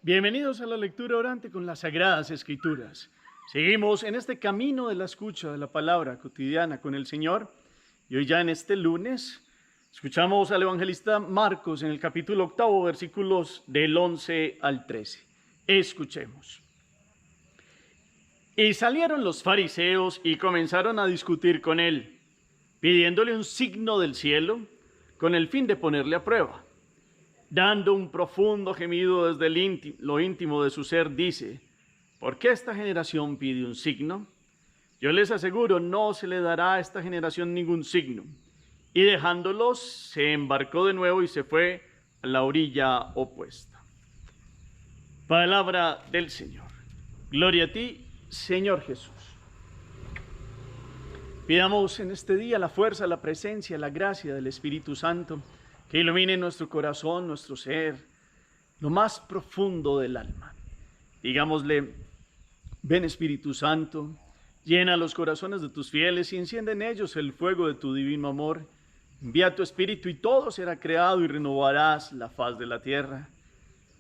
Bienvenidos a la lectura orante con las Sagradas Escrituras. Seguimos en este camino de la escucha de la palabra cotidiana con el Señor. Y hoy ya en este lunes escuchamos al evangelista Marcos en el capítulo 8, versículos del 11 al 13. Escuchemos. Y salieron los fariseos y comenzaron a discutir con él, pidiéndole un signo del cielo con el fin de ponerle a prueba. Dando un profundo gemido desde lo íntimo de su ser, dice: ¿por qué esta generación pide un signo? Yo les aseguro, no se le dará a esta generación ningún signo. Y dejándolos, se embarcó de nuevo y se fue a la orilla opuesta. Palabra del Señor. Gloria a ti, Señor Jesús. Pidamos en este día la fuerza, la presencia, la gracia del Espíritu Santo, que ilumine nuestro corazón, nuestro ser, lo más profundo del alma. Digámosle: ven Espíritu Santo, llena los corazones de tus fieles y enciende en ellos el fuego de tu divino amor. Envía tu Espíritu y todo será creado y renovarás la faz de la tierra.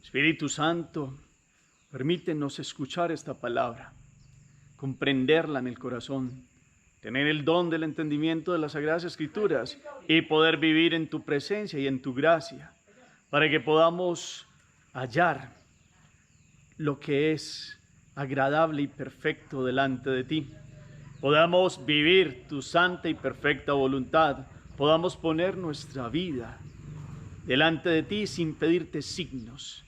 Espíritu Santo, permítenos escuchar esta palabra, comprenderla en el corazón, tener el don del entendimiento de las Sagradas Escrituras y poder vivir en tu presencia y en tu gracia, para que podamos hallar lo que es agradable y perfecto delante de ti. Podamos vivir tu santa y perfecta voluntad, podamos poner nuestra vida delante de ti sin pedirte signos,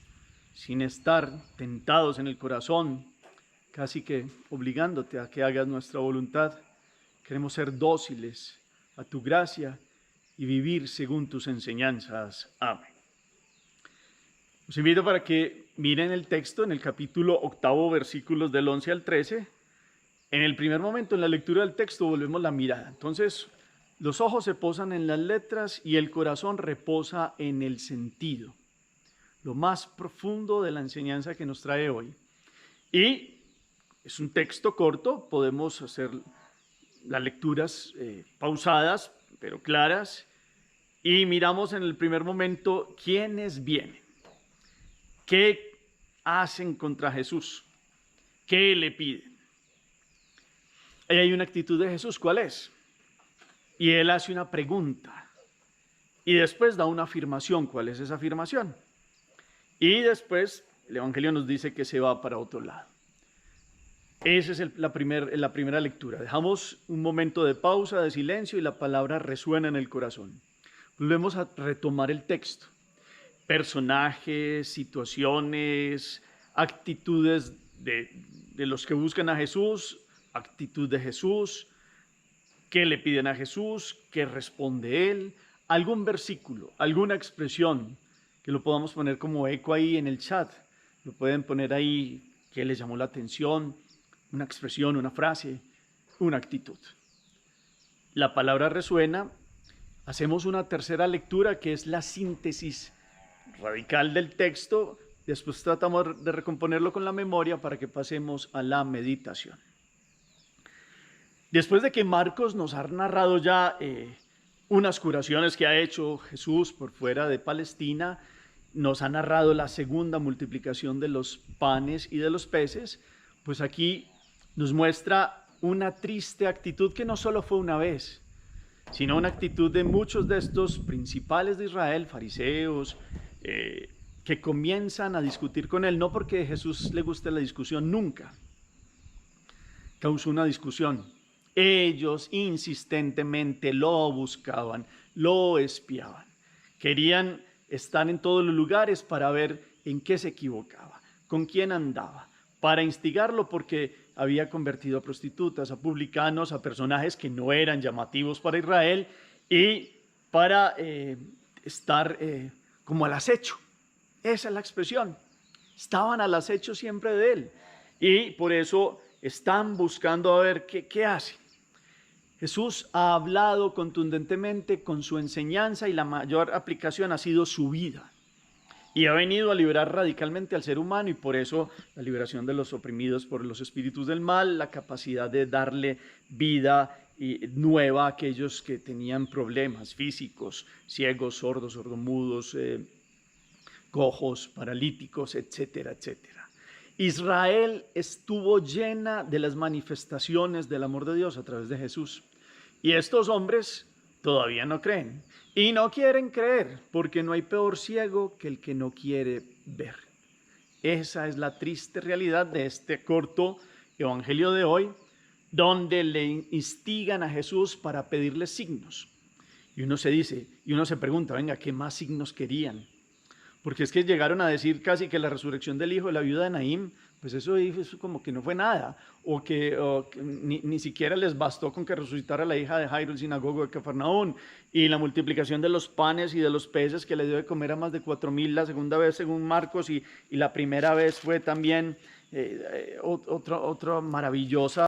sin estar tentados en el corazón, casi que obligándote a que hagas nuestra voluntad. Queremos ser dóciles a tu gracia y vivir según tus enseñanzas. Amén. Los invito para que miren el texto en el capítulo 8, versículos del 11 al 13. En el primer momento, en la lectura del texto, volvemos la mirada. Entonces, los ojos se posan en las letras y el corazón reposa en el sentido, lo más profundo de la enseñanza que nos trae hoy. Y es un texto corto, podemos hacer las lecturas pausadas, pero claras, y miramos en el primer momento quiénes vienen, qué hacen contra Jesús, qué le piden. Ahí hay una actitud de Jesús, ¿cuál es? Y él hace una pregunta, y después da una afirmación. ¿Cuál es esa afirmación? Y después el Evangelio nos dice que se va para otro lado. Esa es la primera lectura. Dejamos un momento de pausa, de silencio, y la palabra resuena en el corazón. Volvemos a retomar el texto. Personajes, situaciones, actitudes de los que buscan a Jesús, actitud de Jesús, qué le piden a Jesús, qué responde él, algún versículo, alguna expresión que lo podamos poner como eco ahí en el chat. Lo pueden poner ahí, qué les llamó la atención, una expresión, una frase, una actitud. La palabra resuena. Hacemos una tercera lectura que es la síntesis radical del texto. Después tratamos de recomponerlo con la memoria para que pasemos a la meditación. Después de que Marcos nos ha narrado ya unas curaciones que ha hecho Jesús por fuera de Palestina, nos ha narrado la segunda multiplicación de los panes y de los peces, pues aquí nos muestra una triste actitud que no solo fue una vez, sino una actitud de muchos de estos principales de Israel, fariseos, que comienzan a discutir con él, no porque a Jesús le guste la discusión, nunca causó una discusión. Ellos insistentemente lo buscaban, lo espiaban, querían estar en todos los lugares para ver en qué se equivocaba, con quién andaba, para instigarlo, porque había convertido a prostitutas, a publicanos, a personajes que no eran llamativos para Israel, y para estar como al acecho. Esa es la expresión. Estaban al acecho siempre de él, y por eso están buscando a ver qué hace. Jesús ha hablado contundentemente con su enseñanza, y la mayor aplicación ha sido su vida. Y ha venido a liberar radicalmente al ser humano, y por eso la liberación de los oprimidos por los espíritus del mal, la capacidad de darle vida nueva a aquellos que tenían problemas físicos, ciegos, sordos, sordomudos, cojos, paralíticos, etcétera, etcétera. Israel estuvo llena de las manifestaciones del amor de Dios a través de Jesús. Y estos hombres todavía no creen. Y no quieren creer, porque no hay peor ciego que el que no quiere ver. Esa es la triste realidad de este corto evangelio de hoy, donde le instigan a Jesús para pedirle signos. Y uno se pregunta, venga, ¿qué más signos querían? Porque es que llegaron a decir casi que la resurrección del hijo de la viuda de Naín, pues eso como que no fue nada, o que ni siquiera les bastó con que resucitara la hija de Jairo, el sinagogo de Cafarnaún, y la multiplicación de los panes y de los peces que le dio de comer a más de 4,000 la segunda vez según Marcos, y la primera vez fue también otra maravillosa.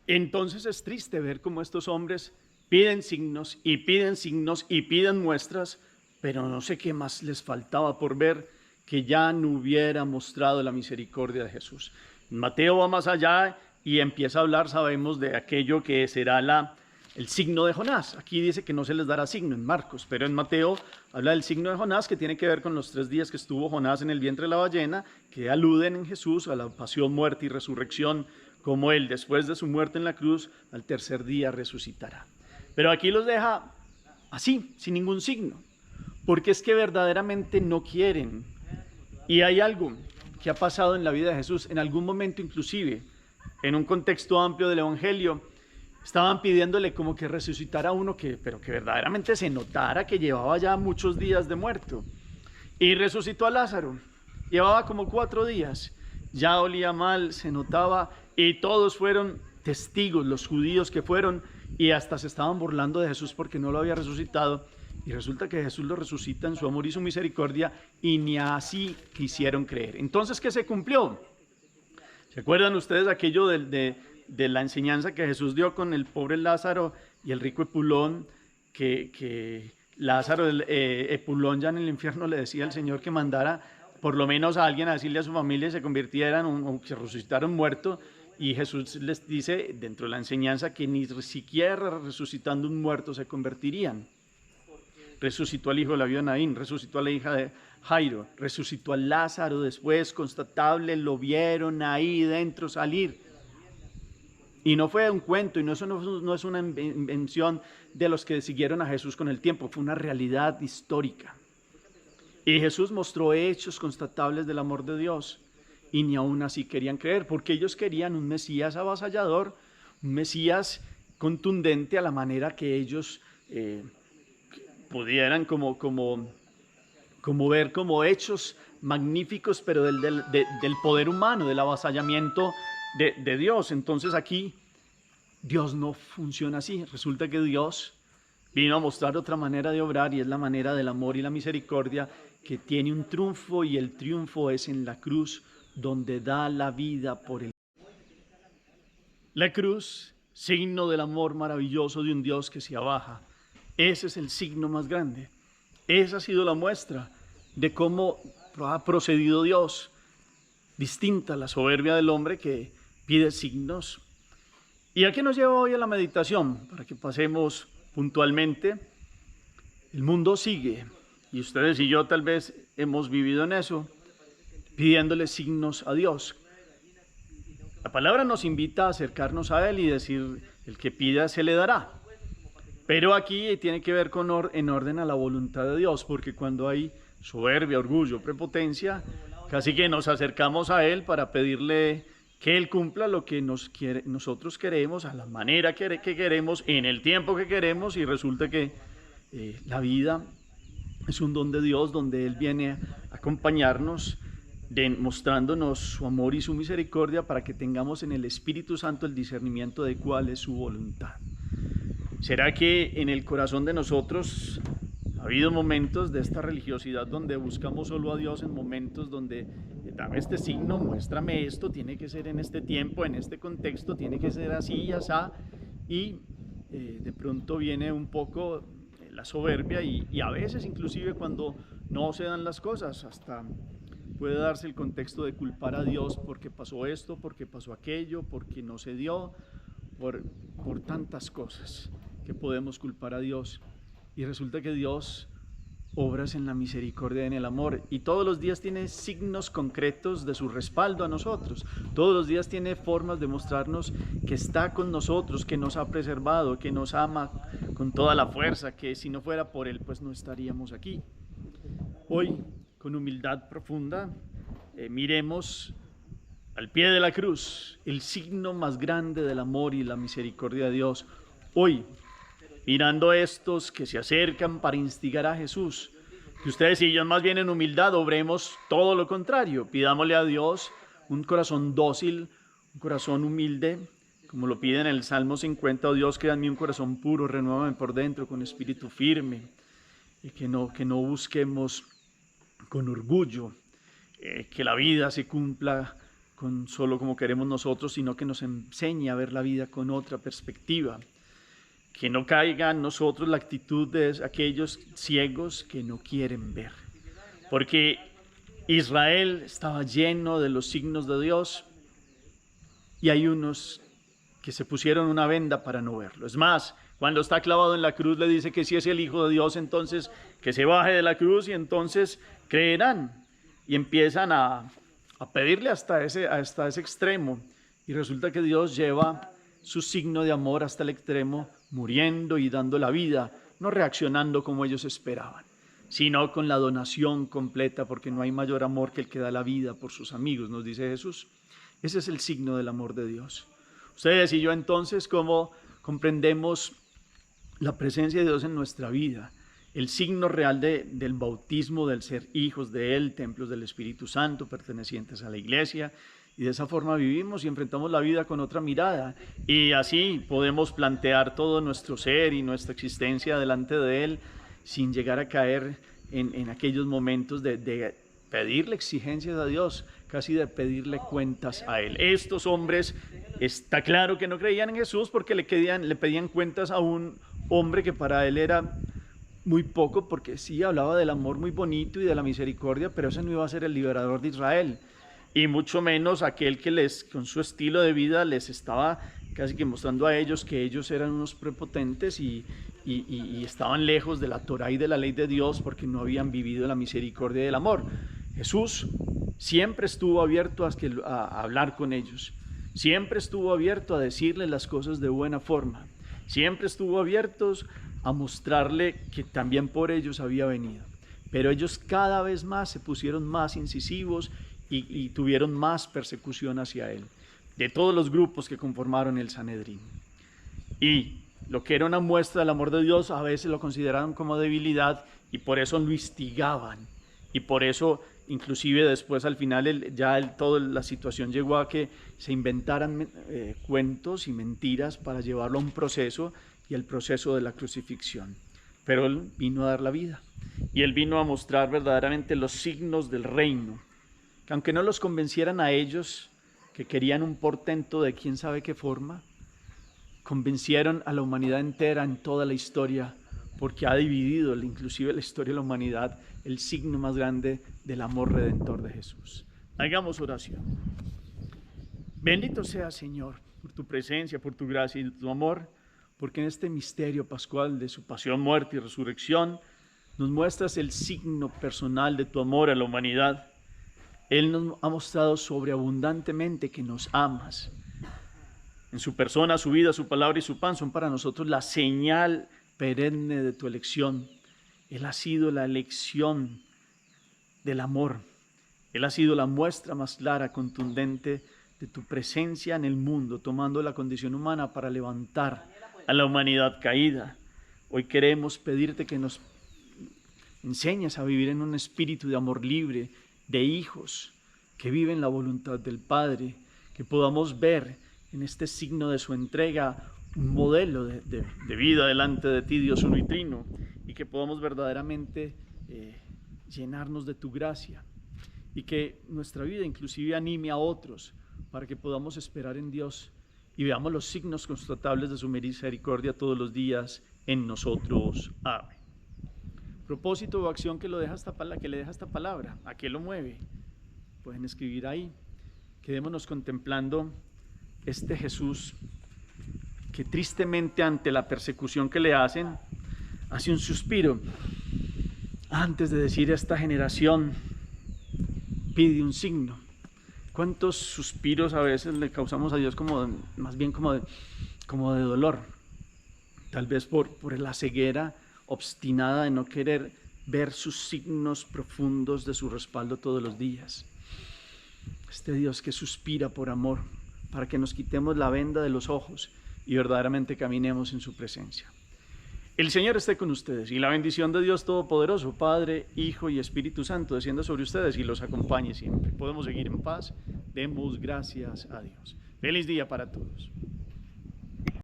Entonces es triste ver cómo estos hombres piden signos y piden signos y piden muestras, pero no sé qué más les faltaba por ver que ya no hubiera mostrado la misericordia de Jesús. Mateo va más allá y empieza a hablar, sabemos, de aquello que será el signo de Jonás. Aquí dice que no se les dará signo en Marcos, pero en Mateo habla del signo de Jonás, que tiene que ver con los 3 días que estuvo Jonás en el vientre de la ballena, que aluden en Jesús a la pasión, muerte y resurrección, como él después de su muerte en la cruz, al tercer día resucitará. Pero aquí los deja así, sin ningún signo, porque es que verdaderamente no quieren. Y hay algo que ha pasado en la vida de Jesús, en algún momento inclusive, en un contexto amplio del Evangelio, estaban pidiéndole como que resucitara uno pero que verdaderamente se notara que llevaba ya muchos días de muerto. Y resucitó a Lázaro, llevaba como 4 días, ya olía mal, se notaba, y todos fueron testigos, los judíos que fueron, y hasta se estaban burlando de Jesús porque no lo había resucitado. Y resulta que Jesús lo resucita en su amor y su misericordia, y ni así quisieron creer. Entonces, ¿qué se cumplió? ¿Se acuerdan ustedes aquello de la enseñanza que Jesús dio con el pobre Lázaro y el rico Epulón? Que Lázaro, Epulón ya en el infierno le decía al Señor que mandara por lo menos a alguien a decirle a su familia y se convirtieran o que resucitaron muerto. Y Jesús les dice dentro de la enseñanza que ni siquiera resucitando un muerto se convertirían. Resucitó al hijo de la viuda Naín, resucitó a la hija de Jairo, resucitó a Lázaro después, constatable, lo vieron ahí dentro salir. Y no fue un cuento, y eso no es una invención de los que siguieron a Jesús con el tiempo, fue una realidad histórica. Y Jesús mostró hechos constatables del amor de Dios, y ni aún así querían creer, porque ellos querían un Mesías avasallador, un Mesías contundente a la manera que ellos pudieran como ver como hechos magníficos, pero del poder humano, del avasallamiento de Dios. Entonces aquí Dios no funciona así. Resulta que Dios vino a mostrar otra manera de obrar, y es la manera del amor y la misericordia, que tiene un triunfo, y el triunfo es en la cruz, donde da la vida por él. La cruz, signo del amor maravilloso de un Dios que se abaja. Ese es el signo más grande. Esa ha sido la muestra de cómo ha procedido Dios, distinta a la soberbia del hombre que pide signos. ¿Y a qué nos lleva hoy a la meditación? Para que pasemos puntualmente. El mundo sigue, y ustedes y yo tal vez hemos vivido en eso, pidiéndole signos a Dios. La palabra nos invita a acercarnos a Él y decir, el que pida se le dará. Pero aquí tiene que ver en orden a la voluntad de Dios, porque cuando hay soberbia, orgullo, prepotencia, casi que nos acercamos a Él para pedirle que Él cumpla lo que nosotros queremos, a la manera que queremos, en el tiempo que queremos, y resulta que la vida es un don de Dios, donde Él viene a acompañarnos, mostrándonos su amor y su misericordia, para que tengamos en el Espíritu Santo el discernimiento de cuál es su voluntad. ¿Será que en el corazón de nosotros ha habido momentos de esta religiosidad donde buscamos solo a Dios, en momentos donde dame este signo, muéstrame esto, tiene que ser en este tiempo, en este contexto, tiene que ser así y así, y de pronto viene un poco la soberbia, y a veces inclusive cuando no se dan las cosas, hasta puede darse el contexto de culpar a Dios porque pasó esto, porque pasó aquello, porque no se dio, por tantas cosas que podemos culpar a Dios. Y resulta que Dios obras en la misericordia y en el amor, y todos los días tiene signos concretos de su respaldo a nosotros. Todos los días tiene formas de mostrarnos que está con nosotros, que nos ha preservado, que nos ama con toda la fuerza, que si no fuera por Él, pues no estaríamos aquí. Hoy, con humildad profunda, miremos al pie de la cruz el signo más grande del amor y la misericordia de Dios. Hoy, mirando a estos que se acercan para instigar a Jesús, que ustedes y yo más bien en humildad obremos todo lo contrario. Pidámosle a Dios un corazón dócil, un corazón humilde, como lo pide en el Salmo 50, oh Dios, crea en mí un corazón puro, renuévame por dentro con espíritu firme, y que no busquemos con orgullo que la vida se cumpla con solo como queremos nosotros, sino que nos enseñe a ver la vida con otra perspectiva. Que no caiga en nosotros la actitud de aquellos ciegos que no quieren ver. Porque Israel estaba lleno de los signos de Dios y hay unos que se pusieron una venda para no verlo. Es más, cuando está clavado en la cruz le dice que si es el Hijo de Dios, entonces que se baje de la cruz y entonces creerán. Y empiezan a pedirle hasta ese extremo. Y resulta que Dios lleva su signo de amor hasta el extremo, muriendo y dando la vida, no reaccionando como ellos esperaban, sino con la donación completa, porque no hay mayor amor que el que da la vida por sus amigos, nos dice Jesús. Ese es el signo del amor de Dios. Ustedes y yo entonces, ¿cómo comprendemos la presencia de Dios en nuestra vida? El signo real del bautismo, del ser hijos de Él, templos del Espíritu Santo, pertenecientes a la iglesia. Y de esa forma vivimos y enfrentamos la vida con otra mirada. Y así podemos plantear todo nuestro ser y nuestra existencia delante de Él sin llegar a caer en aquellos momentos de pedirle exigencias a Dios, casi de pedirle cuentas a Él. Estos hombres, está claro que no creían en Jesús porque le pedían cuentas a un hombre que para Él era muy poco, porque sí hablaba del amor muy bonito y de la misericordia, pero ese no iba a ser el liberador de Israel. Y mucho menos aquel que con su estilo de vida les estaba casi que mostrando a ellos que ellos eran unos prepotentes y estaban lejos de la Torá y de la ley de Dios porque no habían vivido la misericordia y el amor. Jesús siempre estuvo abierto a hablar con ellos, siempre estuvo abierto a decirles las cosas de buena forma, siempre estuvo abierto a mostrarle que también por ellos había venido. Pero ellos cada vez más se pusieron más incisivos y tuvieron más persecución hacia él, de todos los grupos que conformaron el Sanedrín. Y lo que era una muestra del amor de Dios, a veces lo consideraron como debilidad y por eso lo instigaban. Y por eso, inclusive después al final, toda la situación llegó a que se inventaran cuentos y mentiras para llevarlo a un proceso y el proceso de la crucifixión. Pero Él vino a dar la vida y Él vino a mostrar verdaderamente los signos del reino, que aunque no los convencieran a ellos, que querían un portento de quién sabe qué forma, convencieron a la humanidad entera en toda la historia, porque ha dividido inclusive la historia de la humanidad, el signo más grande del amor redentor de Jesús. Hagamos oración. Bendito sea, Señor, por tu presencia, por tu gracia y tu amor, porque en este misterio pascual de su pasión, muerte y resurrección, nos muestras el signo personal de tu amor a la humanidad. Él nos ha mostrado sobreabundantemente que nos amas. En su persona, su vida, su palabra y su pan son para nosotros la señal perenne de tu elección. Él ha sido la elección del amor. Él ha sido la muestra más clara, contundente de tu presencia en el mundo, tomando la condición humana para levantar a la humanidad caída. Hoy queremos pedirte que nos enseñes a vivir en un espíritu de amor libre, de hijos que viven la voluntad del Padre, que podamos ver en este signo de su entrega un modelo de vida delante de ti, Dios uno y trino, y que podamos verdaderamente llenarnos de tu gracia y que nuestra vida inclusive anime a otros para que podamos esperar en Dios y veamos los signos constatables de su misericordia todos los días en nosotros. Amén. Propósito o acción que le deja esta palabra, ¿a qué lo mueve? Pueden escribir ahí. Quedémonos contemplando este Jesús que tristemente ante la persecución que le hacen, hace un suspiro Antes de decir esta generación pide un signo, ¿cuántos suspiros a veces le causamos a Dios más bien como de dolor? Tal vez por la ceguera obstinada de no querer ver sus signos profundos de su respaldo todos los días. Este Dios que suspira por amor, para que nos quitemos la venda de los ojos y verdaderamente caminemos en su presencia. El Señor esté con ustedes y la bendición de Dios Todopoderoso, Padre, Hijo y Espíritu Santo, descienda sobre ustedes y los acompañe siempre. Podemos seguir en paz. Demos gracias a Dios. Feliz día para todos.